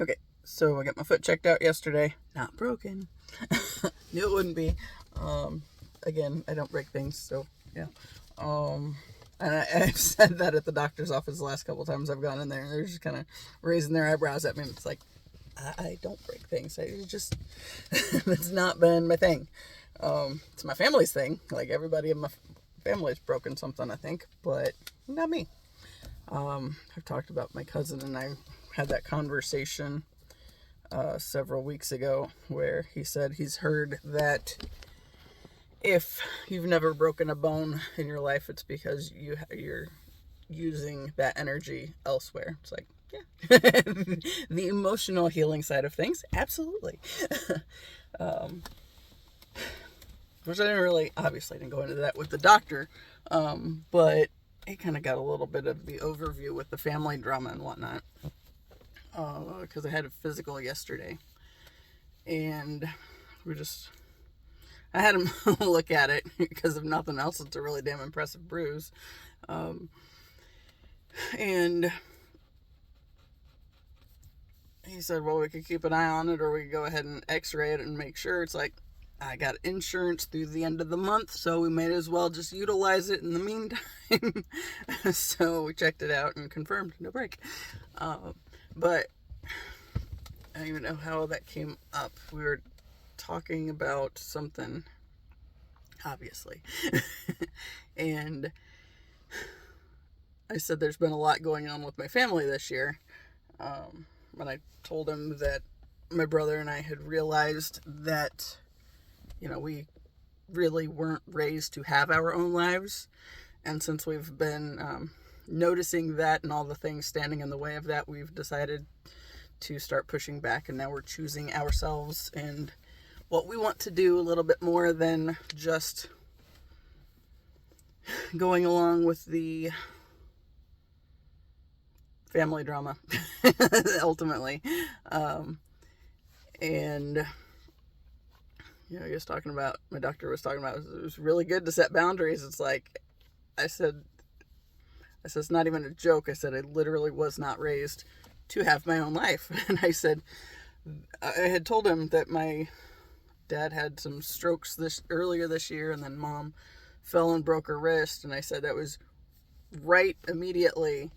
Okay, so I got my foot checked out yesterday. Not broken. Knew it wouldn't be. Again, I don't break things, so yeah. And I've said that at the doctor's office the last couple times I've gone in there. They're just kind of raising their eyebrows at me. It's like, I don't break things. It's not been my thing. It's my family's thing. Like, everybody in my family's broken something, I think, but not me. I've talked about my cousin and I had that conversation several weeks ago where he said he's heard that if you've never broken a bone in your life, it's because you're using that energy elsewhere. It's like, yeah, the emotional healing side of things, absolutely. Which I obviously didn't go into that with the doctor, but he kind of got a little bit of the overview with the family drama and whatnot, because I had a physical yesterday, and I had him look at it, because if nothing else, it's a really damn impressive bruise, and he said, well, we could keep an eye on it, or we could go ahead and x-ray it and make sure. It's like, I got insurance through the end of the month, so we might as well just utilize it in the meantime. So we checked it out and confirmed, no break. But I don't even know how that came up. We were talking about something, obviously. And I said there's been a lot going on with my family this year. When I told him that my brother and I had realized that, we really weren't raised to have our own lives. And since we've been noticing that and all the things standing in the way of that, we've decided to start pushing back. And now we're choosing ourselves and what we want to do a little bit more than just going along with the family drama, ultimately. And my doctor was talking about, it was really good to set boundaries. It's like, I said, it's not even a joke. I said, I literally was not raised to have my own life. And I said, I had told him that my dad had some strokes earlier this year, and then mom fell and broke her wrist. And I said that was right immediately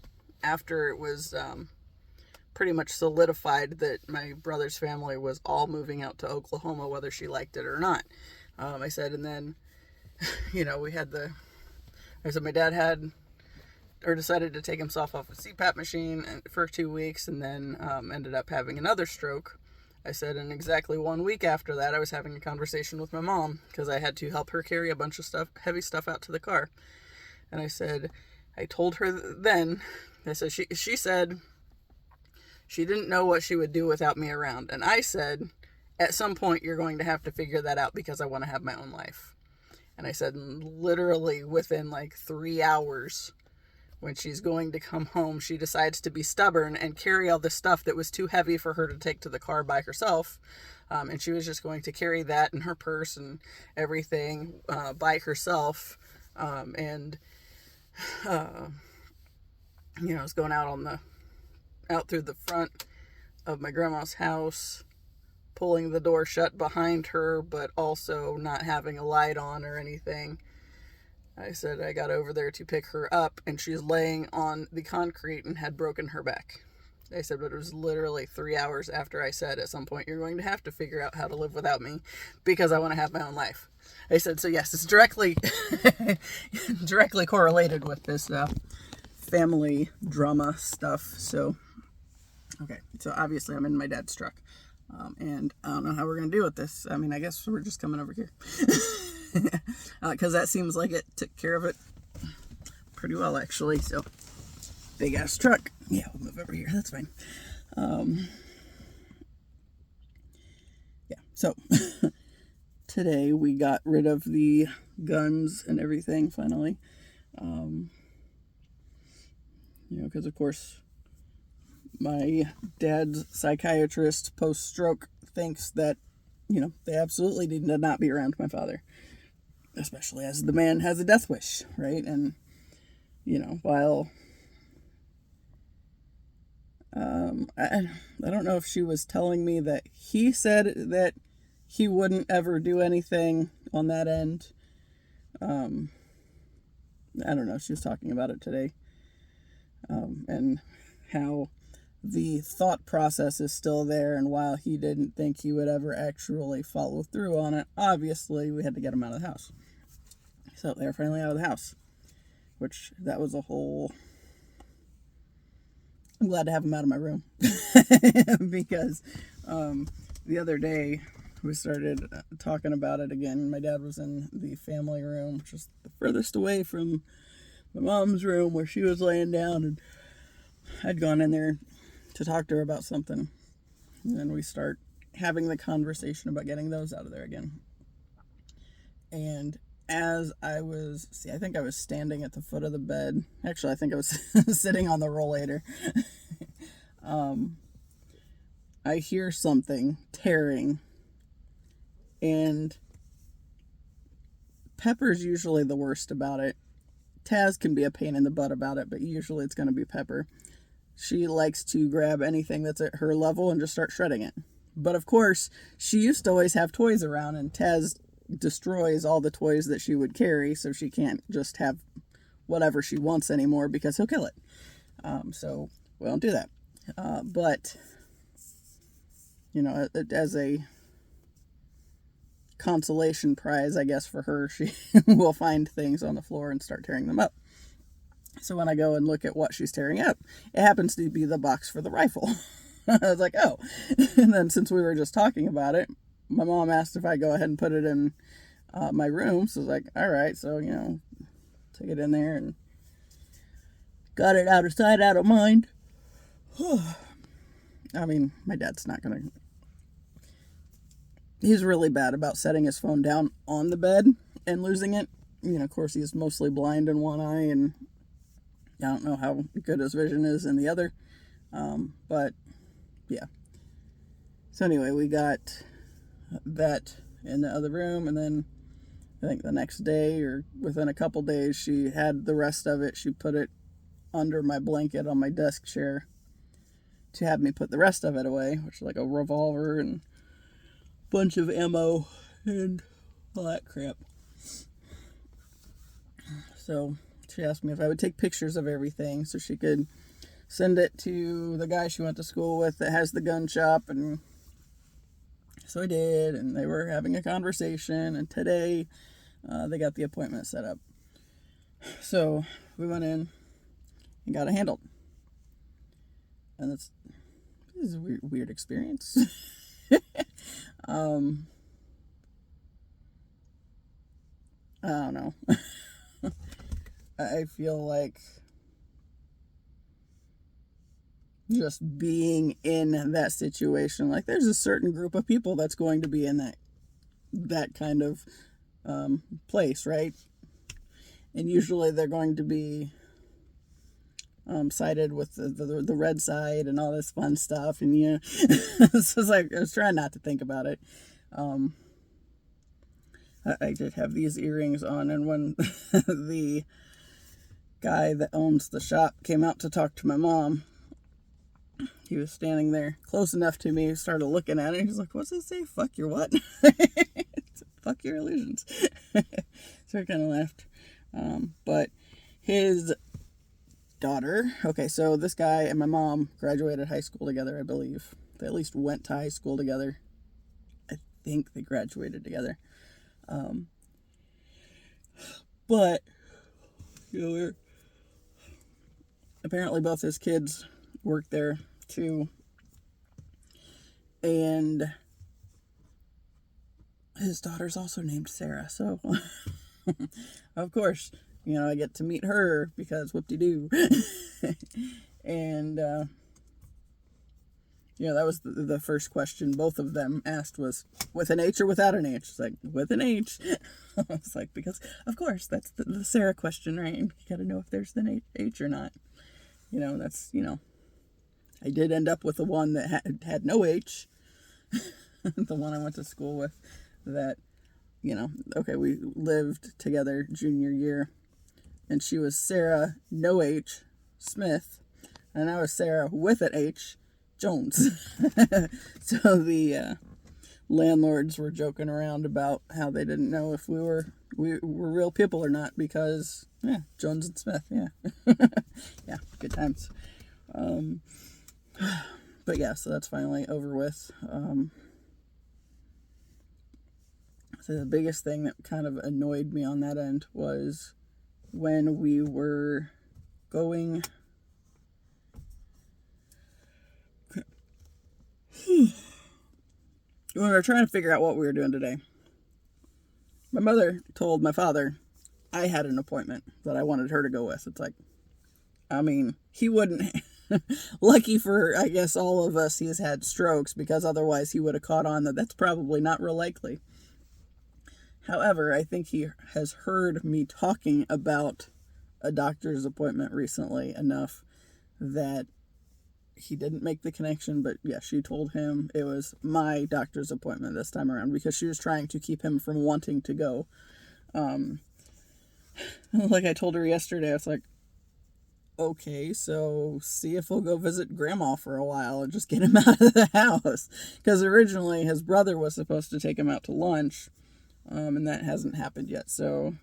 after it was pretty much solidified that my brother's family was all moving out to Oklahoma, whether she liked it or not. I said, and then, my dad decided to take himself off a CPAP machine for 2 weeks, and then ended up having another stroke. I said, and exactly 1 week after that, I was having a conversation with my mom, because I had to help her carry a bunch of heavy stuff out to the car. And I told her then, I said, she said she didn't know what she would do without me around. And I said, at some point, you're going to have to figure that out, because I want to have my own life. And I said, literally within like 3 hours, when she's going to come home, she decides to be stubborn and carry all the stuff that was too heavy for her to take to the car by herself. And she was just going to carry that in her purse and everything by herself. And was going out through the front of my grandma's house, pulling the door shut behind her, but also not having a light on or anything. I said I got over there to pick her up, and she's laying on the concrete and had broken her back. I said, but it was literally 3 hours after I said, at some point, you're going to have to figure out how to live without me, because I want to have my own life. I said, so yes, it's directly correlated with this family drama stuff. So, okay, so obviously I'm in my dad's truck, and I don't know how we're going to deal with this. I mean, I guess we're just coming over here, because that seems like it took care of it pretty well, actually. So, big ass truck. Yeah, we'll move over here. That's fine. Yeah, so today we got rid of the guns and everything finally. Because of course my dad's psychiatrist post-stroke thinks that, they absolutely need to not be around my father, especially as the man has a death wish, right? And, while I don't know if she was telling me that he said that he wouldn't ever do anything on that end. I don't know. She was talking about it today. And how the thought process is still there, and while he didn't think he would ever actually follow through on it, obviously we had to get him out of the house. So they're finally out of the house, which that was a whole... I'm glad to have him out of my room. Because the other day we started talking about it again. My dad was in the family room, which is the furthest away from my mom's room where she was laying down, and I'd gone in there to talk to her about something. And then we start having the conversation about getting those out of there again. And as I think I was standing at the foot of the bed. Actually, I think I was sitting on the rollator. I hear something tearing. And Pepper's usually the worst about it. Taz can be a pain in the butt about it, but usually it's going to be Pepper. She likes to grab anything that's at her level and just start shredding it. But of course, she used to always have toys around, and Taz destroys all the toys that she would carry, so she can't just have whatever she wants anymore because he'll kill it. So we don't do that. But, you know, as a consolation prize, I guess, for her, she will find things on the floor and start tearing them up. So when I go and look at what she's tearing up, it happens to be the box for the rifle. I was like, oh. And then since we were just talking about it, my mom asked if I go ahead and put it in my room. So I was like, all right. So, you know, take it in there and got it out of sight, out of mind. I mean, my dad's not going to... He's really bad about setting his phone down on the bed and losing it. You know, of course, he's mostly blind in one eye, and I don't know how good his vision is in the other. But, yeah. So anyway, we got that in the other room, and then I think the next day or within a couple days, she had the rest of it. She put it under my blanket on my desk chair to have me put the rest of it away, which is like a revolver and bunch of ammo and all that crap. So she asked me if I would take pictures of everything so she could send it to the guy she went to school with that has the gun shop, and so I did, and they were having a conversation, and today they got the appointment set up. So we went in and got it handled. And this is a weird experience. I don't know. I feel like just being in that situation, like there's a certain group of people that's going to be in that kind of place, right? And usually they're going to be sided with the red side and all this fun stuff, and you know, so it's like I was trying not to think about it. I did have these earrings on, and when the guy that owns the shop came out to talk to my mom, he was standing there close enough to me, started looking at it, he's like, what's it say? Fuck your what? Fuck your illusions. So I kind of laughed. But his daughter, okay, so this guy and my mom graduated high school together, I believe. They at least went to high school together. I think they graduated together. But, you know, apparently both his kids work there too. And his daughter's also named Sarah, so of course, you know, I get to meet her because whoop-de-doo. And, you know, that was the first question both of them asked was, with an H or without an H? It's like, with an H. I was like, because, of course, that's the Sarah question, right? You gotta know if there's an H or not. You know, that's, you know, I did end up with the one that had no H. The one I went to school with that, you know, okay, we lived together junior year. And she was Sarah, no H, Smith. And I was Sarah with an H, Jones. So the landlords were joking around about how they didn't know if we were real people or not because, yeah, Jones and Smith, yeah. Yeah, good times. But yeah, so that's finally over with. So the biggest thing that kind of annoyed me on that end was when we were going... when we were trying to figure out what we were doing today, my mother told my father I had an appointment that I wanted her to go with. It's like, I mean, he wouldn't... Lucky for, I guess, all of us, he has had strokes, because otherwise he would have caught on that that's probably not real likely. However, I think he has heard me talking about a doctor's appointment recently enough that he didn't make the connection, but yeah, she told him it was my doctor's appointment this time around because she was trying to keep him from wanting to go. Like I told her yesterday, I was like, okay, so see if we'll go visit Grandma for a while and just get him out of the house. Because originally his brother was supposed to take him out to lunch, and that hasn't happened yet, so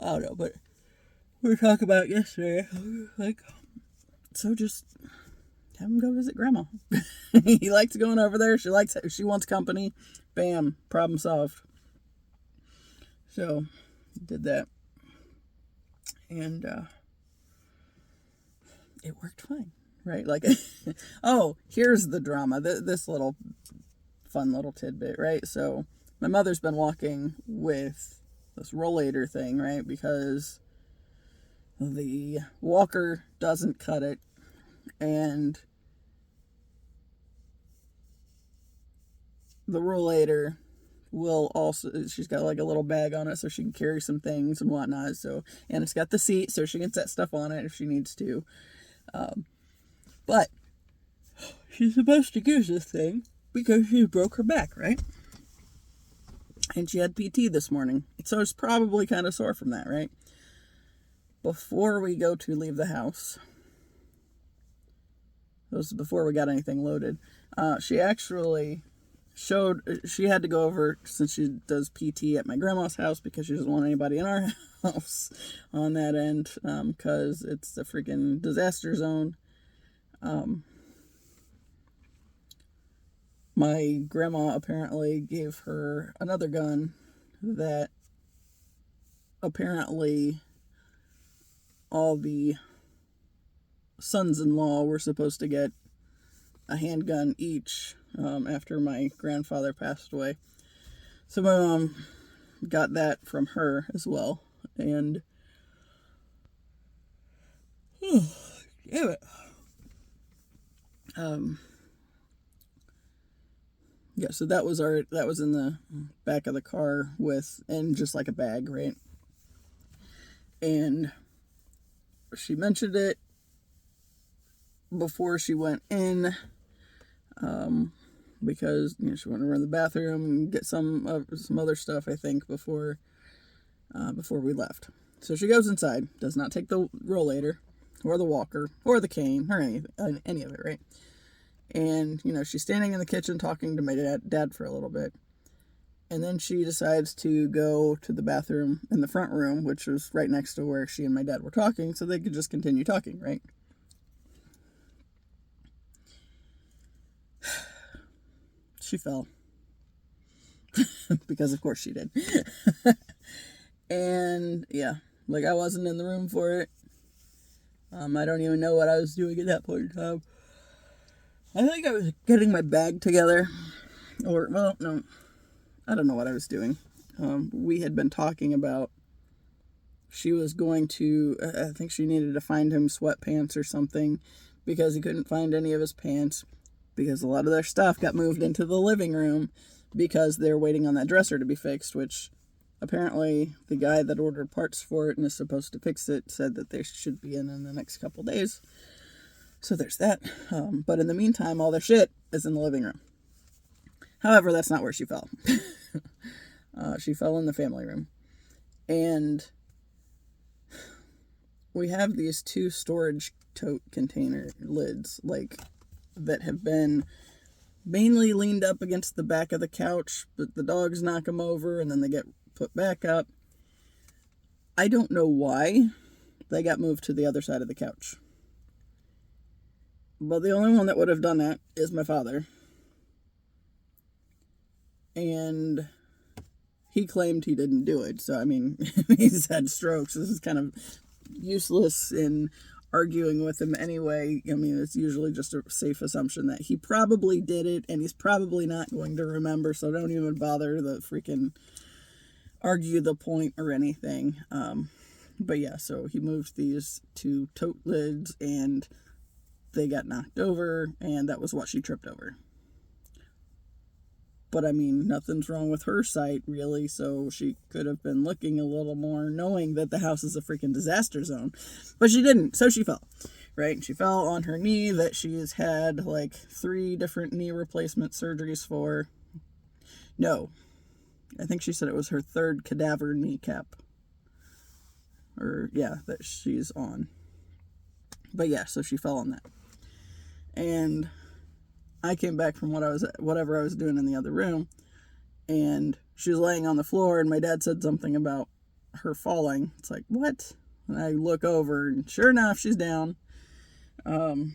I don't know, but we were talking about it yesterday, like, so just have him go visit Grandma. He likes going over there, she wants company, bam, problem solved. So, did that, and it worked fine, right? Like, oh, here's the drama, this little fun little tidbit, right? So, my mother's been walking with this rollator thing, right? Because the walker doesn't cut it, and the rollator will also, she's got like a little bag on it so she can carry some things and whatnot. So, and it's got the seat so she can set stuff on it if she needs to. But she's supposed to use this thing because she broke her back, right? And she had PT this morning, so it's probably kind of sore from that, right? Before we go to leave the house, this is before we got anything loaded, she actually she had to go over, since she does PT at my grandma's house, because she doesn't want anybody in our house on that end, because it's a freaking disaster zone. My grandma apparently gave her another gun that apparently all the sons-in-law were supposed to get a handgun each after my grandfather passed away. So my mom got that from her as well. And damn it. Yeah, so that was in the back of the car and just like a bag, right? And she mentioned it before she went in, because, you know, she wanted to run to the bathroom and get some other stuff, I think, before we left. So she goes inside, does not take the rollator or the walker or the cane or any of it, right? And, you know, she's standing in the kitchen talking to my dad for a little bit. And then she decides to go to the bathroom in the front room, which was right next to where she and my dad were talking, so they could just continue talking, right? She fell. Because of course she did. And, yeah, like, I wasn't in the room for it. I don't even know what I was doing at that point in time. I think I was getting my bag together. Or, well, no, I don't know what I was doing. We had been talking about she was going to, I think she needed to find him sweatpants or something, because he couldn't find any of his pants, because a lot of their stuff got moved into the living room because they're waiting on that dresser to be fixed, which apparently the guy that ordered parts for it and is supposed to fix it said that they should be in the next couple days. So there's that. But in the meantime, all their shit is in the living room. However, that's not where she fell. She fell in the family room. And we have these two storage tote container lids, like, that have been mainly leaned up against the back of the couch, but the dogs knock them over and then they get put back up. I don't know why they got moved to the other side of the couch. But the only one that would have done that is my father. And he claimed he didn't do it. So, I mean, he's had strokes. This is kind of useless in arguing with him anyway. I mean, it's usually just a safe assumption that he probably did it, and he's probably not going to remember, so don't even bother to freaking argue the point or anything. But yeah, so he moved these two tote lids, and they got knocked over, and that was what she tripped over. But I mean, nothing's wrong with her sight, really, so she could have been looking a little more, knowing that the house is a freaking disaster zone. But she didn't, so she fell, right? She fell on her knee that she's had, like, 3 different knee replacement surgeries for. No. I think she said it was her 3rd cadaver kneecap. Or, yeah, that she's on. But yeah, so she fell on that. And I came back from whatever I was doing in the other room, and she was laying on the floor, and my dad said something about her falling. It's like, what? And I look over, and sure enough, she's down. Of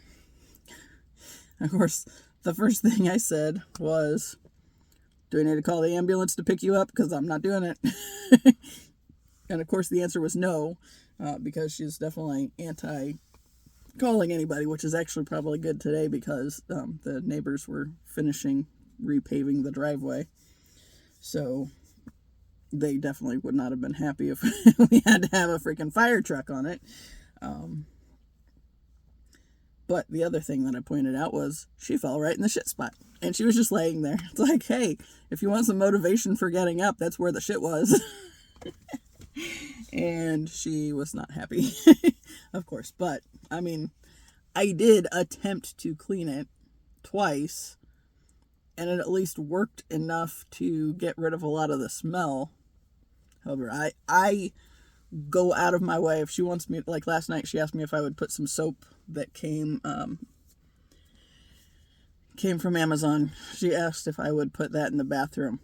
course, the first thing I said was, do I need to call the ambulance to pick you up? Because I'm not doing it. And of course, the answer was no, because she's definitely calling anybody, which is actually probably good today because the neighbors were finishing repaving the driveway. So they definitely would not have been happy if we had to have a freaking fire truck on it. But the other thing that I pointed out was she fell right in the shit spot. And she was just laying there. It's like, hey, if you want some motivation for getting up, that's where the shit was. And she was not happy, of course. But, I mean, I did attempt to clean it twice, and it at least worked enough to get rid of a lot of the smell. However, I go out of my way. If she wants me, like last night, she asked me if I would put some soap that came from Amazon. She asked if I would put that in the bathroom.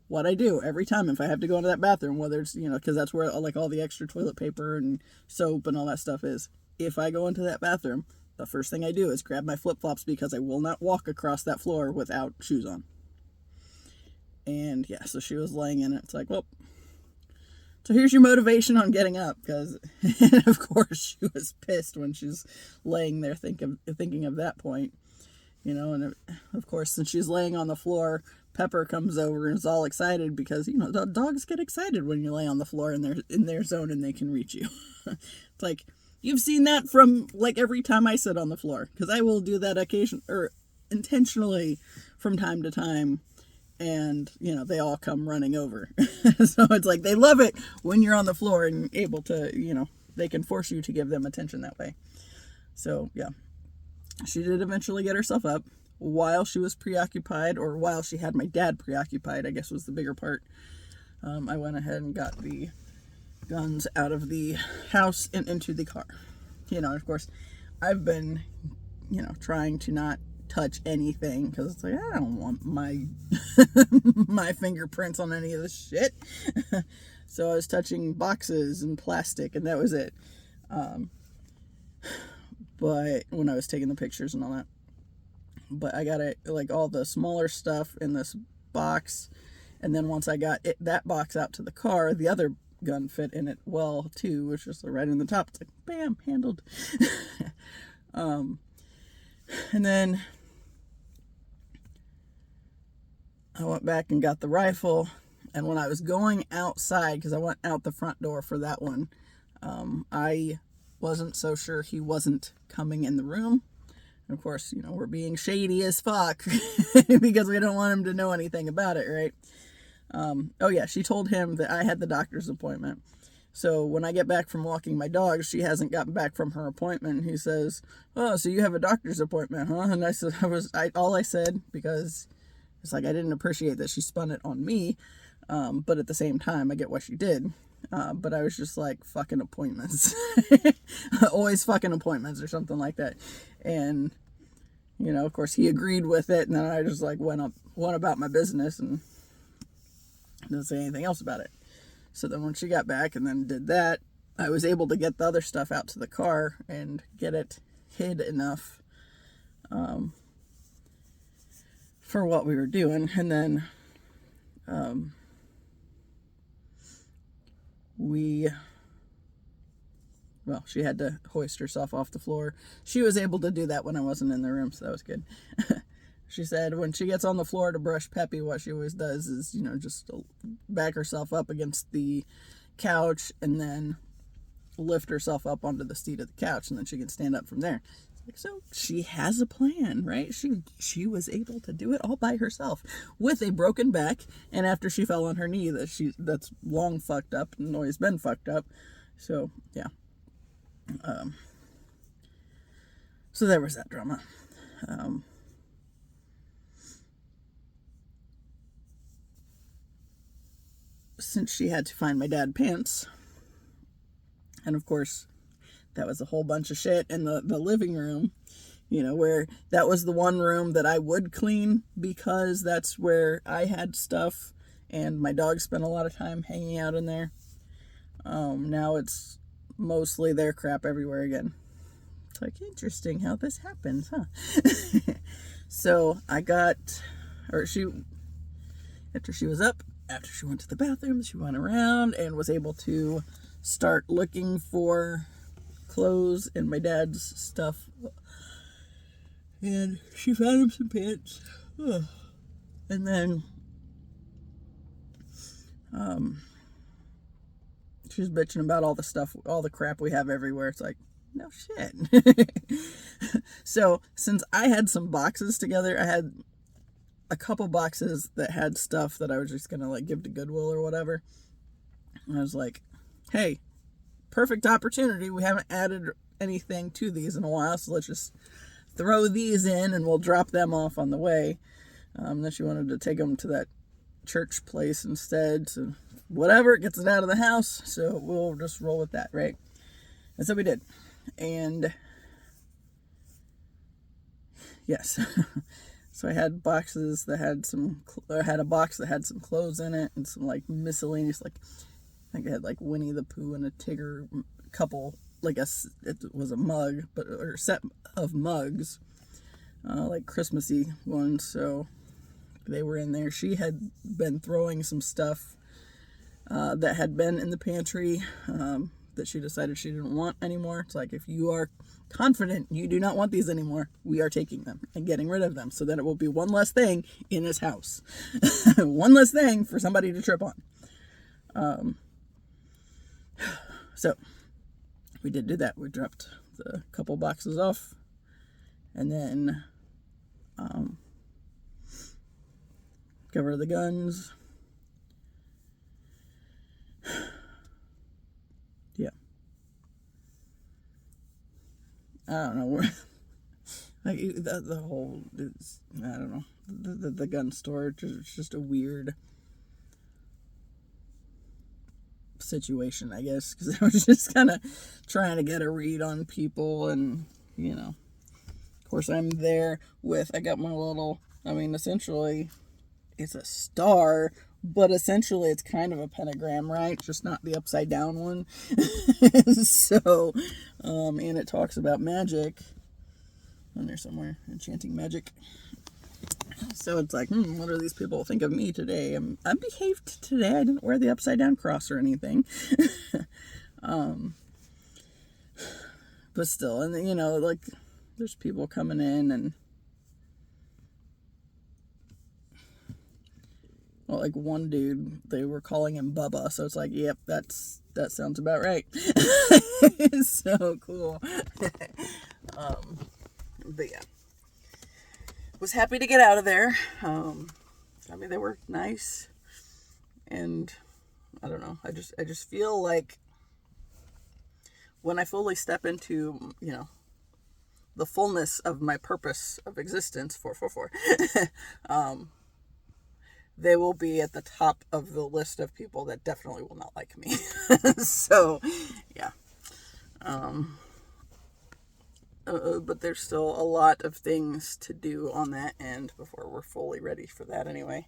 What I do every time if I have to go into that bathroom, whether it's, because that's where like all the extra toilet paper and soap and all that stuff is. If I go into that bathroom, the first thing I do is grab my flip-flops because I will not walk across that floor without shoes on. And yeah, so she was laying in it. It's like, well, so here's your motivation on getting up, because of course she was pissed when she's laying there thinking of that point, and of course, since she's laying on the floor, Pepper comes over and is all excited because, the dogs get excited when you lay on the floor and they're in their zone and they can reach you. It's like, you've seen that from, like, every time I sit on the floor, because I will do that intentionally from time to time, and, they all come running over. So it's like, they love it when you're on the floor and able to, they can force you to give them attention that way. So, yeah. She did eventually get herself up. While she was preoccupied, or while she had my dad preoccupied, I guess was the bigger part, I went ahead and got the guns out of the house and into the car. Of course, I've been, trying to not touch anything, because it's like, I don't want my my fingerprints on any of this shit. So I was touching boxes and plastic, and that was it. But when I was taking the pictures and all that. But I got it, like, all the smaller stuff in this box, and then once I got that box out to the car, the other gun fit in it well too, which was right in the top. It's like, bam, handled. And then I went back and got the rifle, and when I was going outside, because I went out the front door for that one, I wasn't so sure he wasn't coming in the room. And of course, we're being shady as fuck because we don't want him to know anything about it, right? Oh yeah, she told him that I had the doctor's appointment. So when I get back from walking my dogs, she hasn't gotten back from her appointment. He says, "Oh, so you have a doctor's appointment, huh?" And I said, all I said, because it's like I didn't appreciate that she spun it on me, but at the same time, I get what she did. But I was just like, fucking appointments. Always fucking appointments or something like that. And of course he agreed with it, and then I just like went about my business and didn't say anything else about it. So then when she got back and then did that, I was able to get the other stuff out to the car and get it hid enough for what we were doing. And then she had to hoist herself off the floor. She was able to do that when I wasn't in the room, so that was good. She said when she gets on the floor to brush Peppy, what she always does is, just back herself up against the couch and then lift herself up onto the seat of the couch, and then she can stand up from there. So she has a plan, right? She was able to do it all by herself with a broken back, and after she fell on her knee that's long fucked up and always been fucked up. So yeah. So there was that drama. Since she had to find my dad pants, and of course that was a whole bunch of shit in the living room, where that was the one room that I would clean because that's where I had stuff and my dog spent a lot of time hanging out in there. Now it's mostly their crap everywhere again. It's like, interesting how this happens, huh? So after she was up, after she went to the bathroom, she went around and was able to start looking for clothes and my dad's stuff. And she found him some pants. And then she was bitching about all the stuff, all the crap we have everywhere. It's like, no shit. So since I had some boxes together, I had a couple boxes that had stuff that I was just gonna like give to Goodwill or whatever. And I was like, hey, perfect opportunity. We haven't added anything to these in a while, so let's just throw these in and we'll drop them off on the way. Then she wanted to take them to that church place instead, so whatever, gets it out of the house, so we'll just roll with that, right? And so we did. And yes. So I had boxes that had I had a box that had some clothes in it and some like miscellaneous, like I think I had like Winnie the Pooh and a Tigger couple, like it was a mug, or set of mugs, like Christmassy ones. So they were in there. She had been throwing some stuff that had been in the pantry that she decided she didn't want anymore. It's like, if you are confident you do not want these anymore, we are taking them and getting rid of them, so that it will be one less thing in this house. One less thing for somebody to trip on. So we did do that. We dropped the couple boxes off, and then got rid of the guns. Yeah. I don't know where, like the whole, I don't know, the gun storage is just a weird situation, I guess, because I was just kind of trying to get a read on people, and of course I'm there I got my little, essentially it's a star, but essentially it's kind of a pentagram, right? Just not the upside down one. So, and it talks about magic on there somewhere, enchanting magic. So it's like, what do these people think of me today? I behaved today. I didn't wear the upside down cross or anything. But still, and like there's people coming in and, well, like one dude, they were calling him Bubba, so it's like, yep, that sounds about right. So cool. But yeah, was happy to get out of there. They were nice, and I don't know, I just feel like when I fully step into, the fullness of my purpose of existence, 444, they will be at the top of the list of people that definitely will not like me. So, yeah. but there's still a lot of things to do on that end before we're fully ready for that anyway.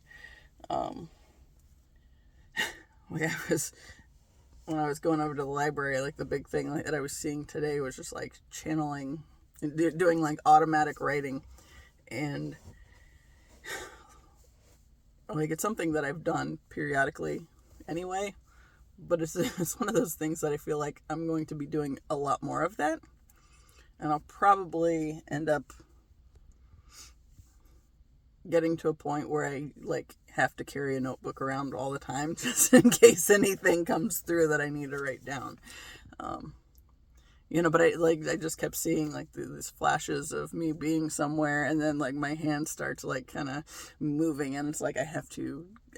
Yeah, when I was going over to the library, like the big thing that I was seeing today was just like channeling and doing like automatic writing. And like it's something that I've done periodically anyway, but it's one of those things that I feel like I'm going to be doing a lot more of that. And I'll probably end up getting to a point where I like have to carry a notebook around all the time just in case anything comes through that I need to write down. But I just kept seeing like these flashes of me being somewhere, and then like my hand starts like kind of moving, and it's like I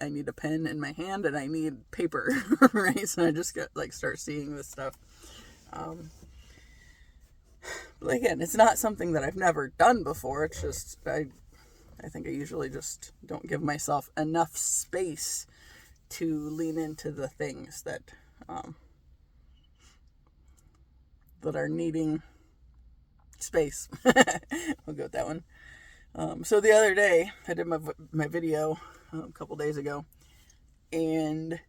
need a pen in my hand and I need paper, right? So I just start seeing this stuff. But again, it's not something that I've never done before. It's just I think I usually just don't give myself enough space to lean into the things that are needing space. I'll go with that one. So the other day, I did my video a couple days ago, and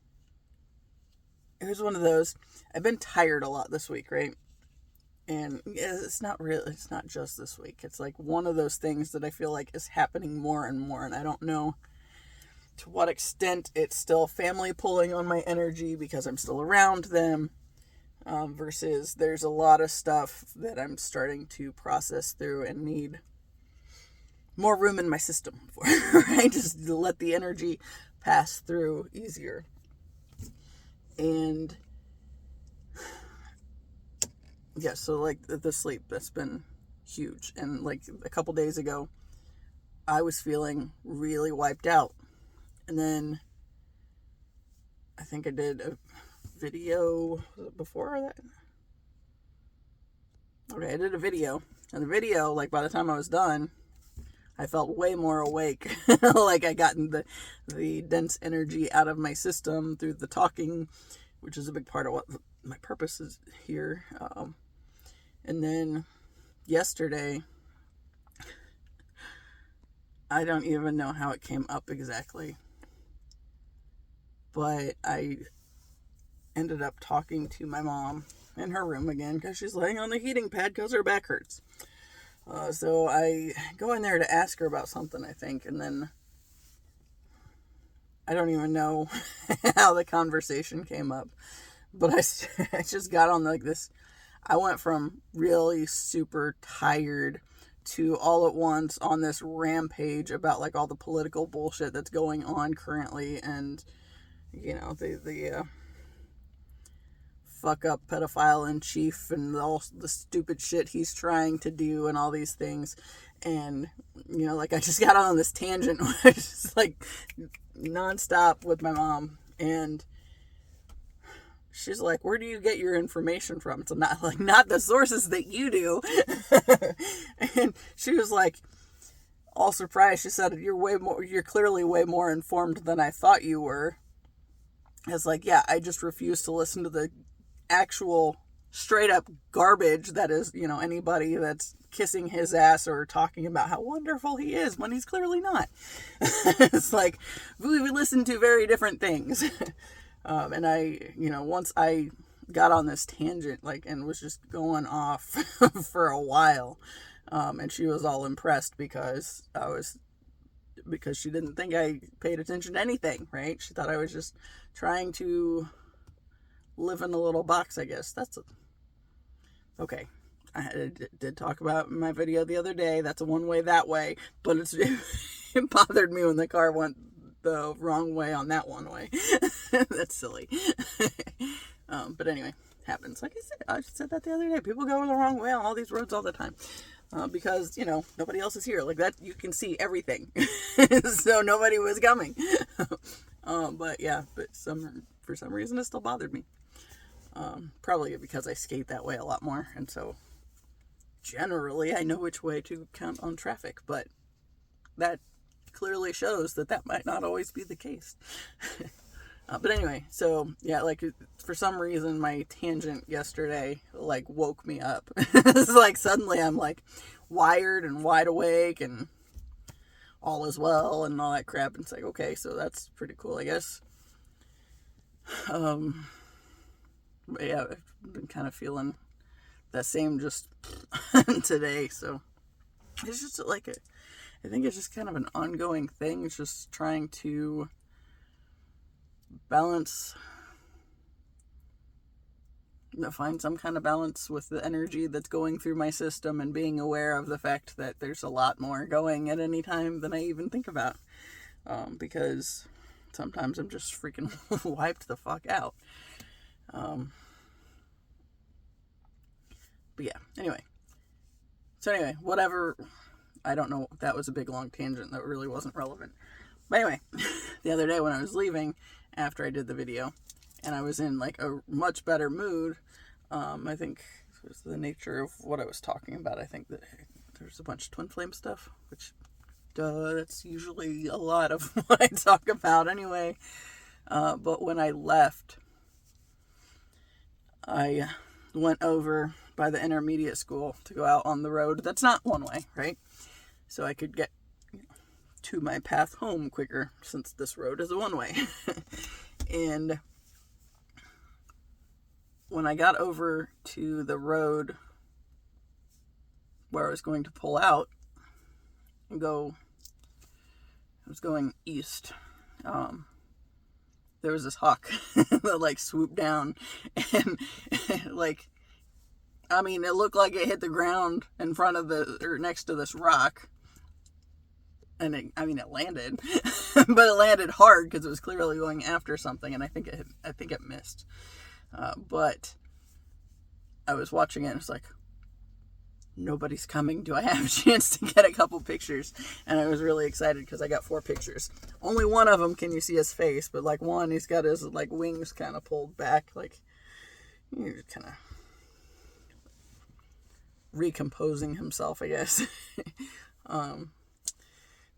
it was one of those. I've been tired a lot this week, right? And it's not just this week. It's like one of those things that I feel like is happening more and more. And I don't know to what extent it's still family pulling on my energy because I'm still around them, versus there's a lot of stuff that I'm starting to process through and need more room in my system for, right? Just to let the energy pass through easier. And yeah, so like the sleep, that's been huge. And like a couple days ago, I was feeling really wiped out. And then I think I did a video before that. Okay, I did a video. And the video, like by the time I was done, I felt way more awake. Like I gotten the dense energy out of my system through the talking, which is a big part of what my purpose is here. And then yesterday, I don't even know how it came up exactly, but I ended up talking to my mom in her room again because she's laying on the heating pad because her back hurts. So I go in there to ask her about something, I think, and then I don't even know how the conversation came up, but I just got on like this. I went from really super tired to all at once on this rampage about like all the political bullshit that's going on currently, and the fuck up pedophile in chief and all the stupid shit he's trying to do and all these things. And like I just got on this tangent where I just like nonstop with my mom, and she's like, where do you get your information from? It's not the sources that you do. And she was like, all surprised. She said, you're clearly way more informed than I thought you were. It's like, yeah, I just refuse to listen to the actual straight up garbage that is, anybody that's kissing his ass or talking about how wonderful he is when he's clearly not. It's like, we listen to very different things. And I, once I got on this tangent, and was just going off for a while, and she was all impressed because she didn't think I paid attention to anything, right? She thought I was just trying to live in a little box, I guess. Okay. I did talk about my video the other day. That's a one way that way, but it bothered me when the car went the wrong way on that one way. That's silly. But anyway, happens. Like I said that the other day. People go the wrong way on all these roads all the time. Because, nobody else is here. Like that, you can see everything. So nobody was coming. But for some reason it still bothered me. Probably because I skate that way a lot more. And so generally I know which way to count on traffic, but that clearly shows that might not always be the case. But anyway, so yeah, like for some reason my tangent yesterday like woke me up. It's like suddenly I'm like wired and wide awake and all is well and all that crap. And it's like, okay, so that's pretty cool, I guess. But yeah, I've been kind of feeling that same just today. So it's just like I think it's just kind of an ongoing thing. It's just trying to balance, find some kind of balance with the energy that's going through my system and being aware of the fact that there's a lot more going at any time than I even think about. Because sometimes I'm just freaking wiped the fuck out. But yeah, anyway. So anyway, whatever. I don't know. That was a big long tangent that really wasn't relevant. But anyway, the other day when I was leaving after I did the video, and I was in like a much better mood, I think it was the nature of what I was talking about. I think that there's a bunch of twin flame stuff, which, that's usually a lot of what I talk about anyway. But when I left, I went over by the intermediate school to go out on the road. That's not one way, right? So I could get to my path home quicker, since this road is a one-way. And when I got over to the road where I was going to pull out and go, I was going east, there was this hawk that like swooped down and like, I mean, it looked like it hit the ground in front of or next to this rock. And it landed, but it landed hard because it was clearly going after something, and I think it missed. But I was watching it, and it's like, nobody's coming. Do I have a chance to get a couple pictures? And I was really excited because I got 4 pictures. Only one of them can you see his face, but like one, he's got his like wings kind of pulled back, like he's kind of recomposing himself, I guess.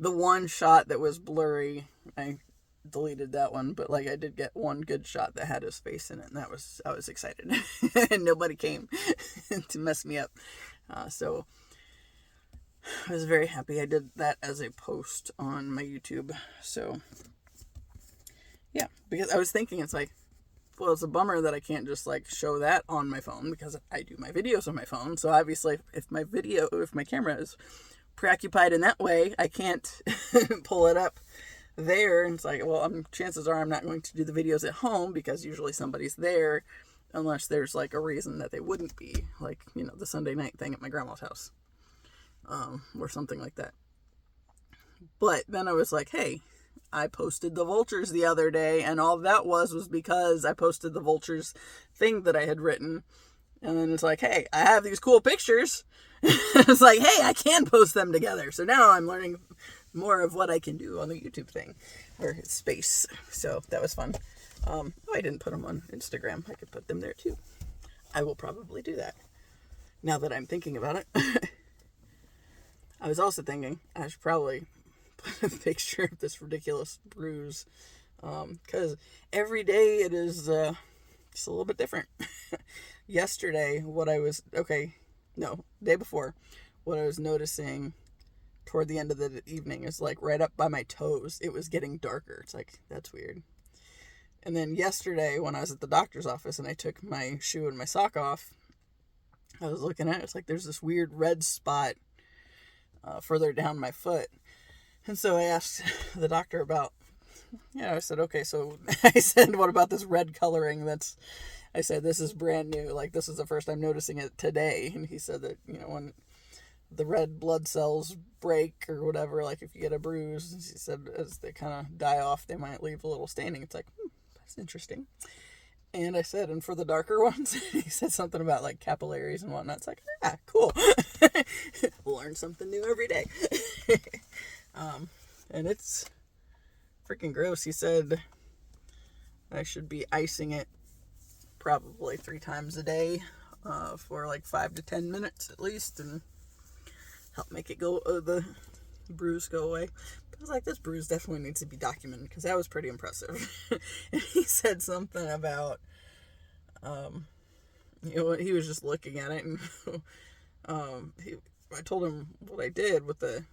The one shot that was blurry, I deleted that one, but like I did get one good shot that had his face in it, and I was excited. And nobody came to mess me up. So I was very happy. I did that as a post on my YouTube. So yeah, because I was thinking, it's like, well, it's a bummer that I can't just like show that on my phone, because I do my videos on my phone. So obviously if my camera is preoccupied in that way, I can't pull it up there. And it's like, well, chances are I'm not going to do the videos at home, because usually somebody's there, unless there's like a reason that they wouldn't be, like, the Sunday night thing at my grandma's house, or something like that. But then I was like, hey, I posted the vultures the other day, and all that was because I posted the vultures thing that I had written. And then it's like, hey, I have these cool pictures. It's like, hey, I can post them together. So now I'm learning more of what I can do on the YouTube thing, or space. So that was fun. I didn't put them on Instagram. I could put them there too. I will probably do that now that I'm thinking about it. I was also thinking I should probably put a picture of this ridiculous bruise, because every day it is just a little bit different. Yesterday, day before, what I was noticing toward the end of the evening is like right up by my toes, it was getting darker. It's like, that's weird. And then yesterday, when I was at the doctor's office and I took my shoe and my sock off, I was looking at it. It's like there's this weird red spot further down my foot. And so I asked the doctor about, I said, okay, so I said, what about this red coloring I said, this is brand new. Like, this is the first I'm noticing it today. And he said that, when the red blood cells break or whatever, like if you get a bruise, he said as they kind of die off, they might leave a little staining. It's like, that's interesting. And I said, and for the darker ones, he said something about like capillaries and whatnot. It's like, cool. Learn something new every day. And it's freaking gross. He said I should be icing it probably 3 times a day, for like 5 to 10 minutes at least, and help make it the bruise go away. But I was like, this bruise definitely needs to be documented because that was pretty impressive. And he said something about, he was just looking at it, and I told him what I did with the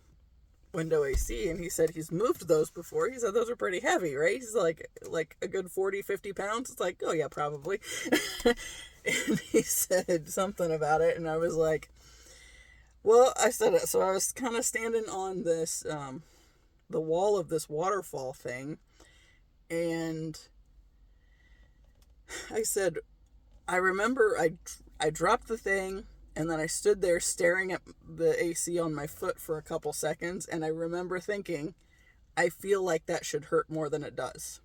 window AC, and he said he's moved those before. He said those are pretty heavy, right? He's like a good 40-50 pounds. It's like, oh yeah, probably. And he said something about it, and I was like, well, I said it. So I was kind of standing on this, the wall of this waterfall thing, and I said, I remember I dropped the thing, and then I stood there staring at the AC on my foot for a couple seconds, and I remember thinking, I feel like that should hurt more than it does.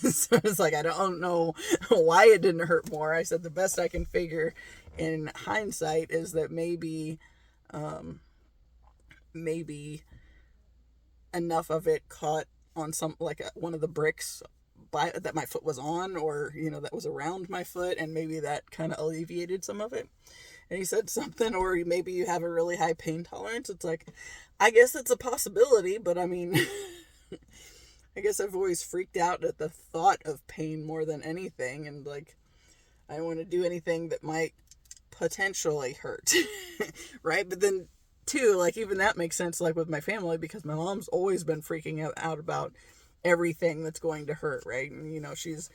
So it's like, I don't know why it didn't hurt more. I said the best I can figure in hindsight is that maybe enough of it caught on some, like one of the bricks that my foot was on, or that was around my foot, and maybe that kind of alleviated some of it. And he said something, or maybe you have a really high pain tolerance. It's like, I guess it's a possibility, but I mean, I guess I've always freaked out at the thought of pain more than anything, and like, I don't want to do anything that might potentially hurt. Right? But then too, like, even that makes sense, like with my family, because my mom's always been freaking out about everything that's going to hurt, right? And she's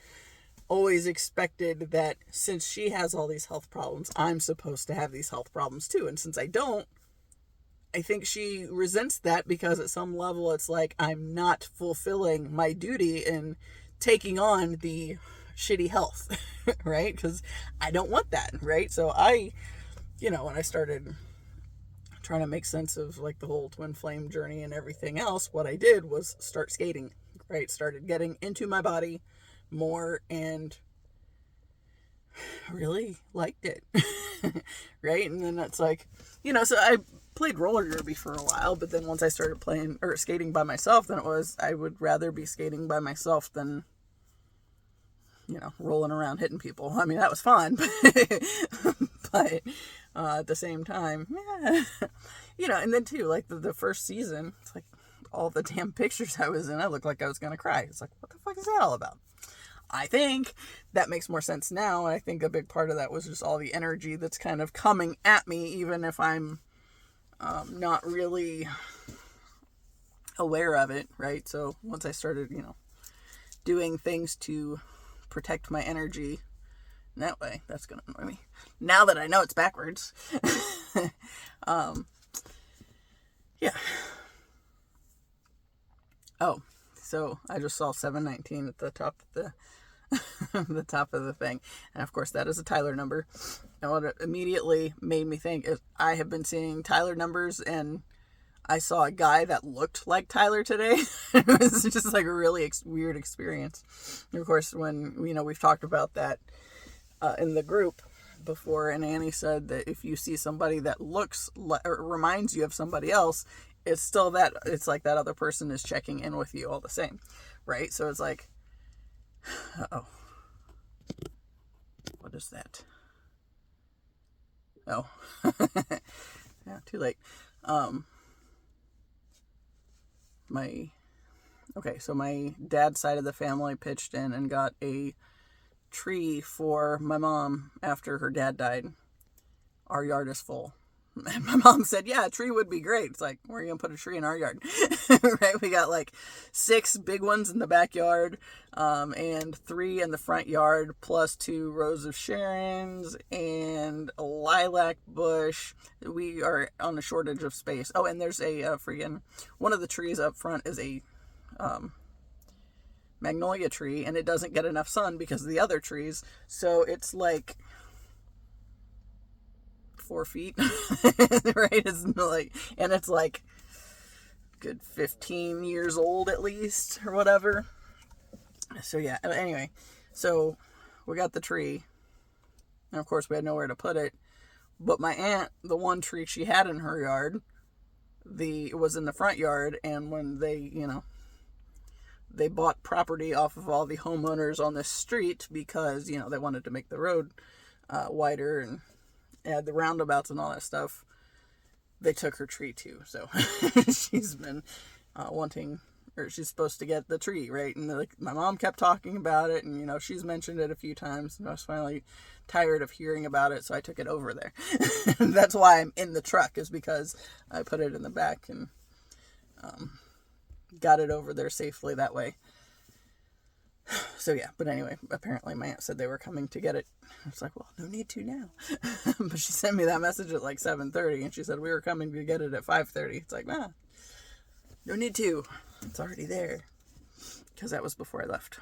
always expected that since she has all these health problems, I'm supposed to have these health problems too. And since I don't, I think she resents that, because at some level it's like I'm not fulfilling my duty in taking on the shitty health, right? Because I don't want that, right? So I, when I started trying to make sense of like the whole twin flame journey and everything else, what I did was start skating, right? Started getting into my body more and really liked it. Right? And then it's like, so I played roller derby for a while, but then once I started playing or skating by myself, then it was, I would rather be skating by myself than, rolling around hitting people. I mean, that was fun, but at the same time, yeah. And then too, like the first season, it's like all the damn pictures I was in, I looked like I was going to cry. It's like, what the fuck is that all about? I think that makes more sense now. And I think a big part of that was just all the energy that's kind of coming at me, even if I'm not really aware of it, right? So once I started, doing things to protect my energy in that way, that's going to annoy me. Now that I know it's backwards. Yeah. Oh, so I just saw 719 at the top of the top of the thing, and of course that is a Tyler number. And what it immediately made me think is I have been seeing Tyler numbers, and I saw a guy that looked like Tyler today. It was just like a really weird experience. And of course, when we've talked about that in the group before, and Annie said that if you see somebody that looks or reminds you of somebody else, it's still that, it's like that other person is checking in with you all the same, right? So it's like, uh-oh, what is that? Oh, yeah, too late. So my dad's side of the family pitched in and got a tree for my mom after her dad died. Our yard is full. And my mom said, yeah, a tree would be great. It's like, where are you going to put a tree in our yard? Right? We got like 6 big ones in the backyard, and 3 in the front yard, plus 2 rows of Sharons and a lilac bush. We are on a shortage of space. Oh, and there's a one of the trees up front is a magnolia tree, and it doesn't get enough sun because of the other trees. So it's like 4 feet, right? It's like, and it's like good 15 years old at least, or whatever. So yeah, anyway, so we got the tree, and of course we had nowhere to put it. But my aunt, the one tree she had in her yard, it was in the front yard, and when they bought property off of all the homeowners on this street because, they wanted to make the road wider and add the roundabouts and all that stuff. they took her tree too. So she's been wanting, or she's supposed to get the tree, right? And like my mom kept talking about it, and she's mentioned it a few times, and I was finally tired of hearing about it, so I took it over there. And that's why I'm in the truck, is because I put it in the back and got it over there safely that way. So yeah, but anyway, apparently my aunt said they were coming to get it. I was like, well, no need to now. But she sent me that message at like 7:30, and she said we were coming to get it at 5:30. It's like, no need to. It's already there. Because that was before I left.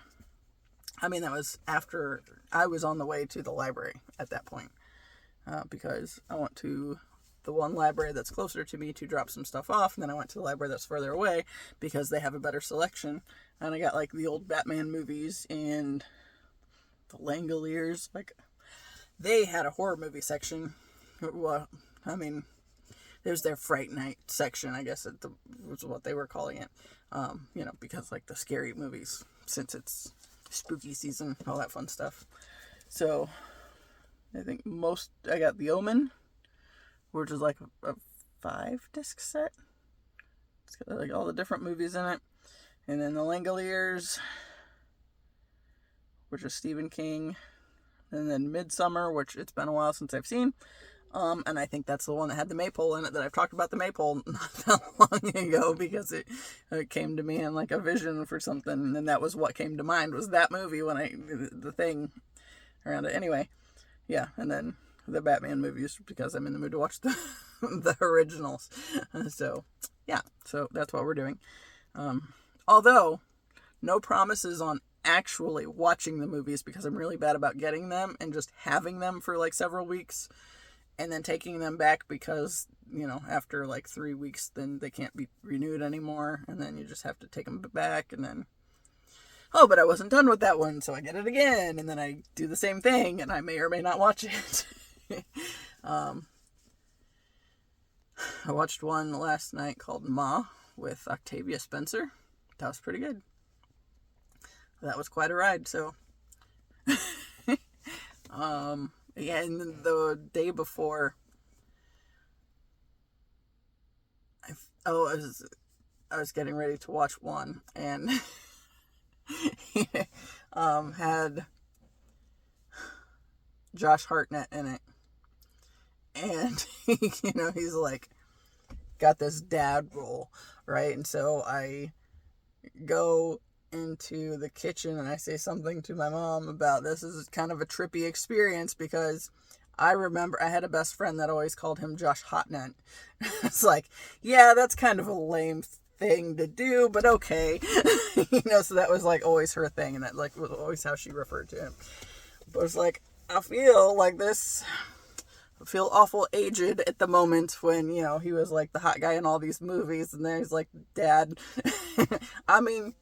I mean, that was after I was on the way to the library at that point. Because I went to the one library that's closer to me to drop some stuff off, and then I went to the library that's further away because they have a better selection. And I got like the old Batman movies and the Langoliers. Like, they had a horror movie section. Well, I mean, there's their Fright Night section, I guess was what they were calling it. Because like the scary movies, since it's spooky season, all that fun stuff. So I think I got the Omen, which is like a 5-disc set. It's got like all the different movies in it. And then the Langoliers, which is Stephen King. And then Midsommar, which it's been a while since I've seen. And I think that's the one that had the maypole in it, that I've talked about the maypole not that long ago, because it came to me in like a vision for something. And then that was what came to mind, was that movie when the thing around it. Anyway, yeah. And then the Batman movies, because I'm in the mood to watch the originals. So yeah, so that's what we're doing. Although no promises on actually watching the movies, because I'm really bad about getting them and just having them for like several weeks and then taking them back because, after like 3 weeks, then they can't be renewed anymore. And then you just have to take them back, and then, oh, but I wasn't done with that one, so I get it again. And then I do the same thing, and I may or may not watch it. I watched one last night called Ma with Octavia Spencer. That was pretty good. That was quite a ride, so. Yeah, and the day before, I was getting ready to watch one, and had Josh Hartnett in it, and he's like got this dad role, right? And so I go into the kitchen and I say something to my mom about this is kind of a trippy experience, because I remember I had a best friend that always called him Josh Hotnut. It's like, yeah, that's kind of a lame thing to do, but okay. So that was like always her thing, and that like was always how she referred to him. But it's like, I feel like this, I feel awful aged at the moment when, he was like the hot guy in all these movies, and then he's like dad. I mean,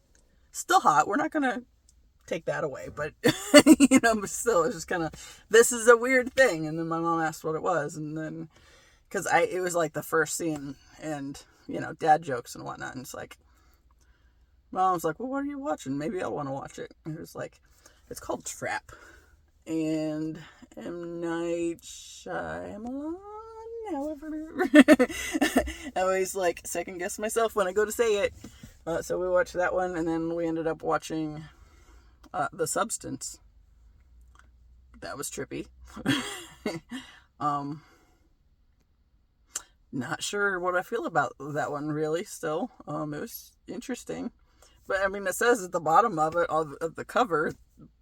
still hot. We're not going to take that away, but, but still, it's just kind of, this is a weird thing. And then my mom asked what it was, and then, because it was like the first scene, and, dad jokes and whatnot, and it's like, mom's like, well, what are you watching? Maybe I'll want to watch it. And it was like, it's called Trap, and M. Night Shyamalan, however, I always like second guess myself when I go to say it. So we watched that one, and then we ended up watching The Substance. That was trippy. Not sure what I feel about that one, really, still. It was interesting. But, I mean, it says at the bottom of it, of the cover,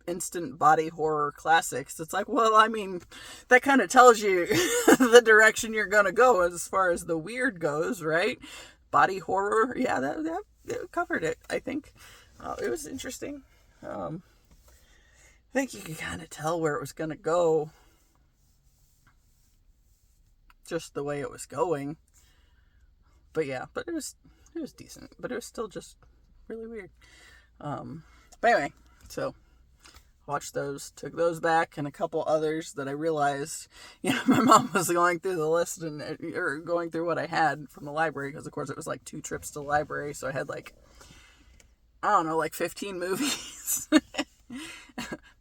instant body horror classics. It's like, well, I mean, that kind of tells you the direction you're going to go as far as the weird goes, right? Body horror, yeah, that covered it, I think. It was interesting. I think you could kind of tell where it was going to go, just the way it was going. But yeah, but it was decent, but it was still just really weird. But anyway, so watched those, took those back, and a couple others that I realized, my mom was going through the list or going through what I had from the library, because of course it was like 2 trips to the library, so I had like, I don't know, like 15 movies.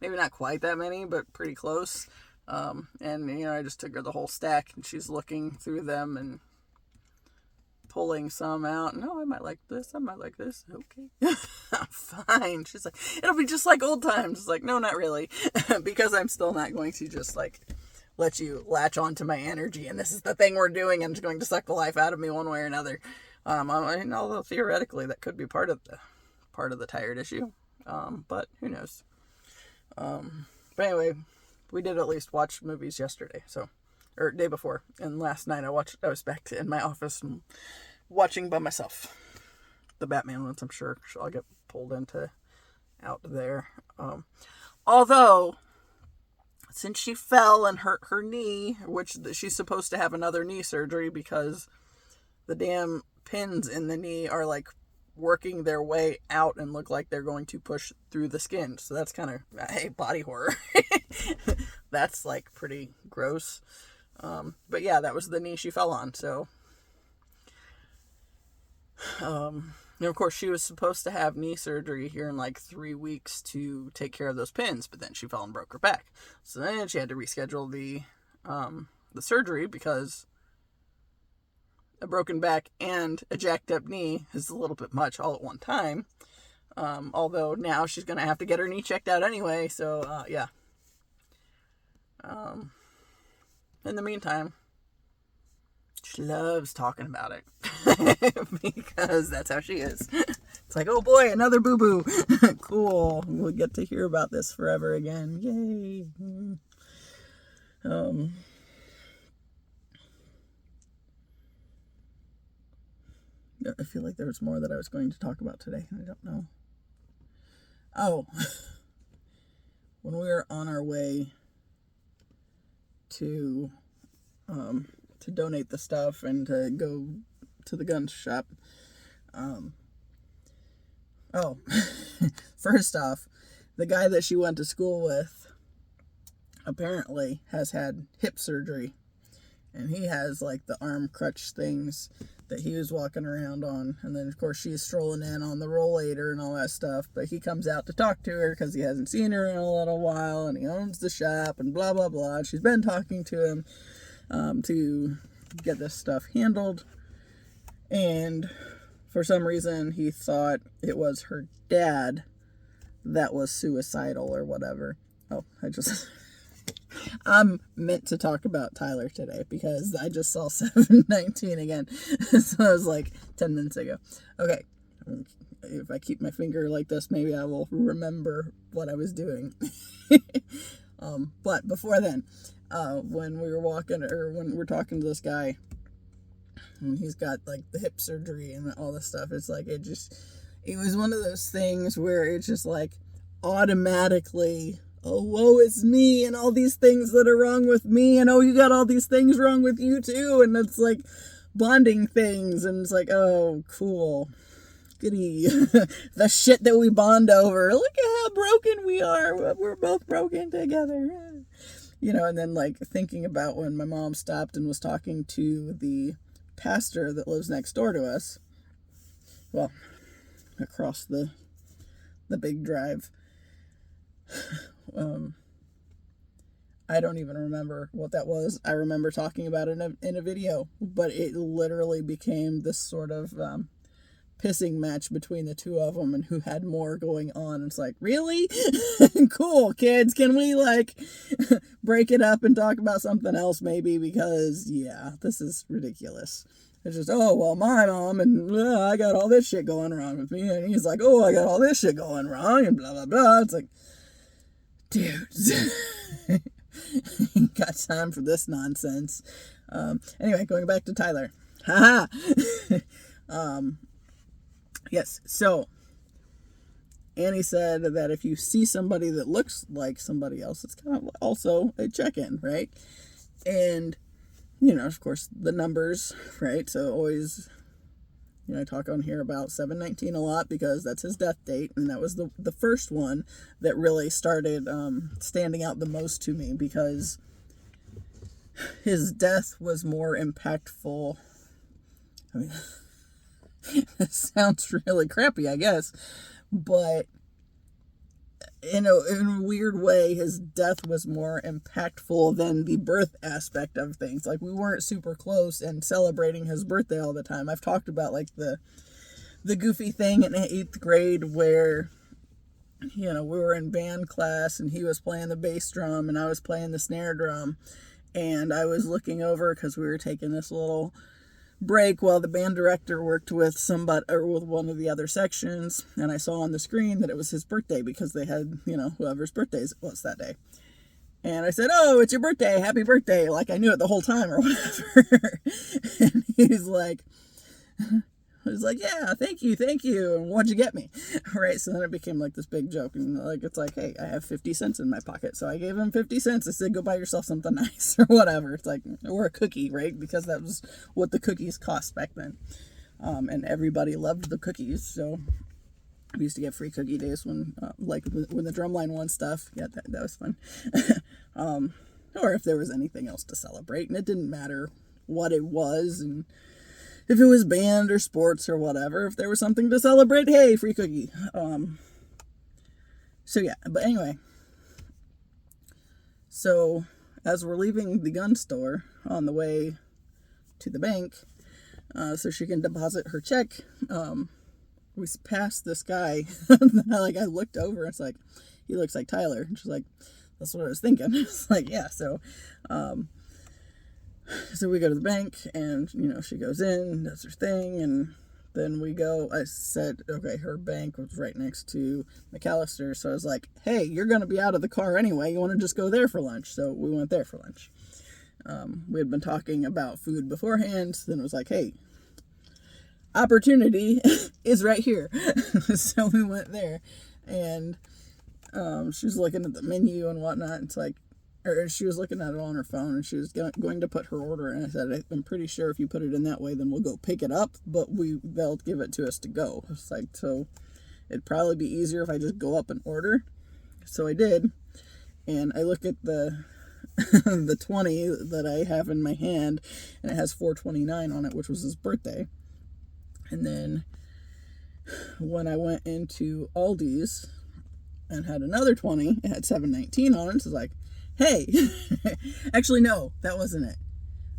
Maybe not quite that many, but pretty close. And I just took her the whole stack, and she's looking through them, and pulling some out. No, I might like this. I might like this. Okay. Fine. She's like, it'll be just like old times. It's like, no, not really. Because I'm still not going to just like let you latch onto my energy. And this is the thing we're doing. And it's going to suck the life out of me one way or another. I mean, although theoretically that could be part of the tired issue. But who knows? But anyway, we did at least watch movies yesterday. Or day before, and last night I was back in my office and watching by myself the Batman ones. I'm sure I'll get pulled out there. Although, since she fell and hurt her knee, which she's supposed to have another knee surgery because the damn pins in the knee are like working their way out and look like they're going to push through the skin. So that's kind of, hey, body horror. That's like pretty gross. But yeah, that was the knee she fell on. So, and of course she was supposed to have knee surgery here in like 3 weeks to take care of those pins, but then she fell and broke her back. So then she had to reschedule the surgery because a broken back and a jacked up knee is a little bit much all at one time. Although now she's going to have to get her knee checked out anyway. So, yeah. In the meantime, she loves talking about it because that's how she is. It's like, oh boy, another boo-boo. Cool. We'll get to hear about this forever again. Yay. I feel like there was more that I was going to talk about today. I don't know. Oh. When we were on our way to donate the stuff and to go to the gun shop. First off, the guy that she went to school with apparently has had hip surgery, and he has like the arm crutch things that he was walking around on, and then of course she's strolling in on the rollator and all that stuff, but he comes out to talk to her because he hasn't seen her in a little while, and he owns the shop and blah blah blah, and she's been talking to him to get this stuff handled, and for some reason he thought it was her dad that was suicidal or whatever. I'm meant to talk about Tyler today because I just saw 7:19 again. So it was like 10 minutes ago. Okay. If I keep my finger like this, maybe I will remember what I was doing. But before then, when we were when we're talking to this guy, and he's got like the hip surgery and all this stuff, it's like, it was one of those things where it's just like automatically, oh, woe is me, and all these things that are wrong with me, and oh, you got all these things wrong with you too, and it's like bonding things, and it's like, oh, cool, goody, the shit that we bond over, look at how broken we are, we're both broken together, and then like thinking about when my mom stopped and was talking to the pastor that lives next door to us, well, across the big drive. I don't even remember what that was. I remember talking about it in a video, but it literally became this sort of pissing match between the two of them and who had more going on. It's like, really? Cool, kids. Can we like break it up and talk about something else maybe? Because yeah, this is ridiculous. It's just, oh, well, my mom and I got all this shit going wrong with me. And he's like, oh, I got all this shit going wrong and blah, blah, blah. It's like, dudes, ain't got time for this nonsense. Anyway, going back to Tyler. Haha. Yes, so Annie said that if you see somebody that looks like somebody else, it's kind of also a check-in, right? And, of course, the numbers, right? So always, I talk on here about 7/19 a lot because that's his death date, and that was the first one that really started standing out the most to me because his death was more impactful. I mean, it sounds really crappy, I guess, but in a weird way, his death was more impactful than the birth aspect of things. Like, we weren't super close and celebrating his birthday all the time. I've talked about, like, the goofy thing in 8th grade where, we were in band class and he was playing the bass drum and I was playing the snare drum, and I was looking over because we were taking this little break while the band director worked with somebody or with one of the other sections, and I saw on the screen that it was his birthday because they had, whoever's birthdays it was that day. And I said, "Oh, it's your birthday, happy birthday," like I knew it the whole time or whatever. And he's like, "Yeah, thank you, and what'd you get me?" Right, so then it became like this big joke, and like, it's like, hey, I have 50 cents in my pocket, so I gave him 50 cents. I said, "Go buy yourself something nice," or whatever. It's like, or a cookie, right, because that was what the cookies cost back then, and everybody loved the cookies, so we used to get free cookie days when when the drumline won stuff. Yeah, that was fun. Or if there was anything else to celebrate, and it didn't matter what it was, and if it was band or sports or whatever, if there was something to celebrate, hey, free cookie. So yeah, but anyway. So as we're leaving the gun store on the way to the bank, so she can deposit her check, we passed this guy. I looked over, and it's like, he looks like Tyler. And she's like, "That's what I was thinking." It's like, yeah, so we go to the bank, and, she goes in, does her thing, and then we go. I said, okay, her bank was right next to McAllister, so I was like, "Hey, you're going to be out of the car anyway. You want to just go there for lunch?" So we went there for lunch. We had been talking about food beforehand, so then it was like, hey, opportunity is right here. So we went there, and she was looking at the menu and whatnot. It's like, or she was looking at it on her phone, and she was going to put her order in. I said, "I'm pretty sure if you put it in that way, then we'll go pick it up, but they'll give it to us to go." It's like, so it'd probably be easier if I just go up and order. So I did, and I look at the the 20 that I have in my hand, and it has 429 on it, which was his birthday. And then when I went into Aldi's and had another 20, it had 719 on it. So it's like, hey, actually, no, that wasn't it.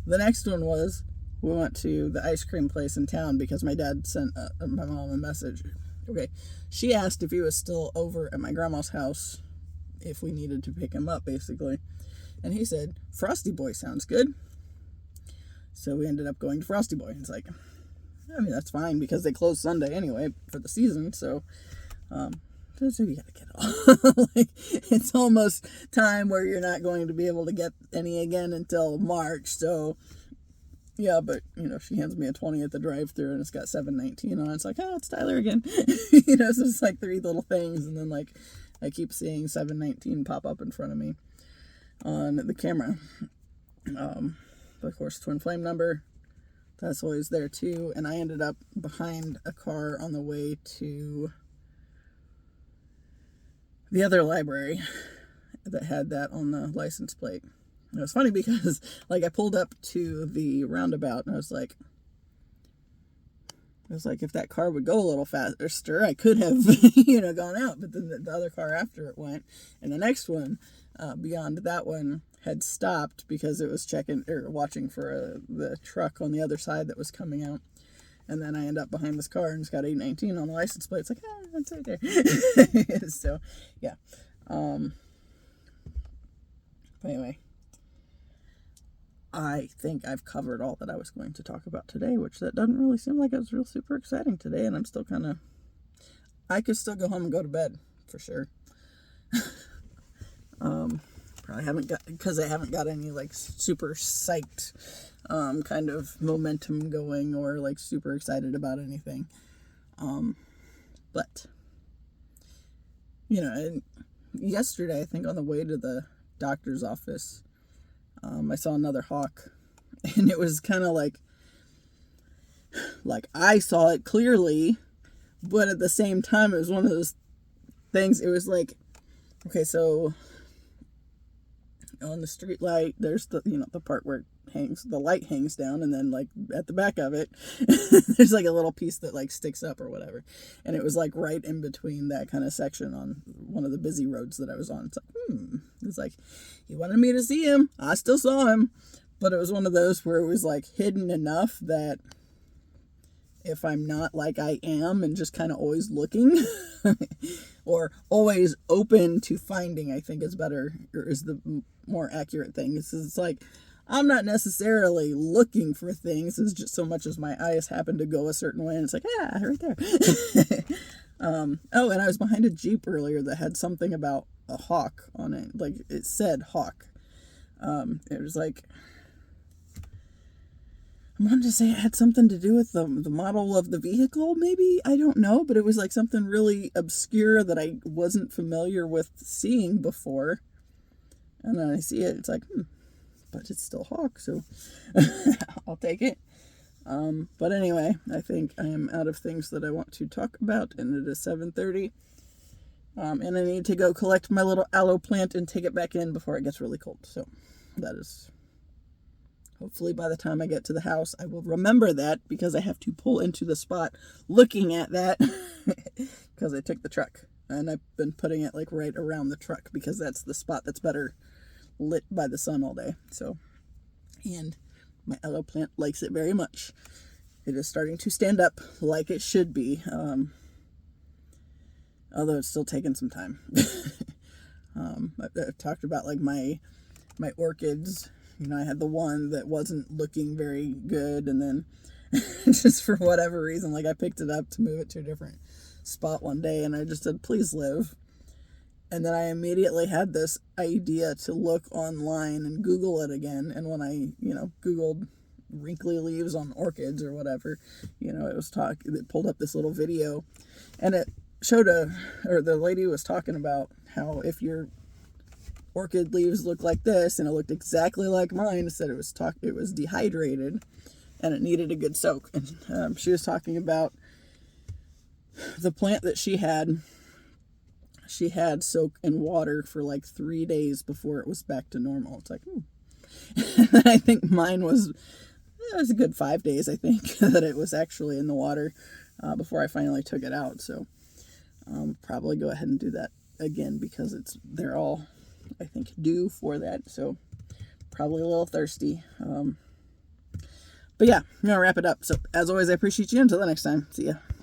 The next one was, we went to the ice cream place in town because my dad sent my mom a message. Okay, she asked if he was still over at my grandma's house, if we needed to pick him up, basically. And he said, "Frosty Boy sounds good." So we ended up going to Frosty Boy. It's like, I mean, that's fine because they close Sunday anyway for the season. So you gotta get all. Like, it's almost time where you're not going to be able to get any again until March. So yeah, but she hands me a 20 at the drive-thru, and it's got 719 on it. It's like, oh, it's Tyler again. So it's like 3 little things, and then like I keep seeing 719 pop up in front of me on the camera. But of course, twin flame number, that's always there too. And I ended up behind a car on the way to the other library that had that on the license plate. And it was funny because, like, I pulled up to the roundabout, and I was like, if that car would go a little faster, I could have, gone out. But then the other car after it went, and the next one beyond that one had stopped because it was watching for the truck on the other side that was coming out. And then I end up behind this car, and it's got 819 on the license plate. It's like, that's right there. So, yeah. But anyway, I think I've covered all that I was going to talk about today, which that doesn't really seem like it was real super exciting today, and I'm still I could still go home and go to bed, for sure. Probably haven't got, because I haven't got any, like, super psyched, kind of momentum going, or, like, super excited about anything. But, and yesterday, I think on the way to the doctor's office, I saw another hawk, and it was kind of like I saw it clearly, but at the same time, it was one of those things. It was like, okay, so on the street light, there's the, the part where it the light hangs down, and then like at the back of it, there's like a little piece that like sticks up or whatever. And it was like right in between that kind of section on one of the busy roads that I was on. It's like, It's like, he wanted me to see him. I still saw him. But it was one of those where it was like hidden enough that if I'm not like I am and just kind of always looking or always open to finding, I think is better, or is the more accurate thing. It's like, I'm not necessarily looking for things. It's just so much as my eyes happen to go a certain way, and it's like, right there. Oh, and I was behind a Jeep earlier that had something about a hawk on it. Like, it said hawk. It was like, I wanted to say it had something to do with the model of the vehicle, maybe? I don't know, but it was like something really obscure that I wasn't familiar with seeing before. And then I see it, it's like, but it's still hawk, so I'll take it. But anyway, I think I am out of things that I want to talk about, and it is 7:30. And I need to go collect my little aloe plant and take it back in before it gets really cold. So that is... Hopefully by the time I get to the house, I will remember that, because I have to pull into the spot looking at that because I took the truck, and I've been putting it like right around the truck because that's the spot that's better lit by the sun all day. So, and my aloe plant likes it very much. It is starting to stand up like it should be, although it's still taking some time. I've talked about like my orchids. You know, I had the one that wasn't looking very good, and then just for whatever reason, like I picked it up to move it to a different spot one day, and I just said, please live. And then I immediately had this idea to look online and Google it again. And when I, Googled wrinkly leaves on orchids or whatever, it pulled up this little video, and it showed the lady was talking about how if your orchid leaves look like this, and it looked exactly like mine. It said it was dehydrated and it needed a good soak. And she was talking about the plant that she had soaked in water for like 3 days before it was back to normal. It's like, And I think mine was a good 5 days, I think, that it was actually in the water before I finally took it out. So probably go ahead and do that again, because they're all, I think, due for that, so probably a little thirsty. But yeah, I'm gonna wrap it up. So as always, I appreciate you. Until the next time, see ya.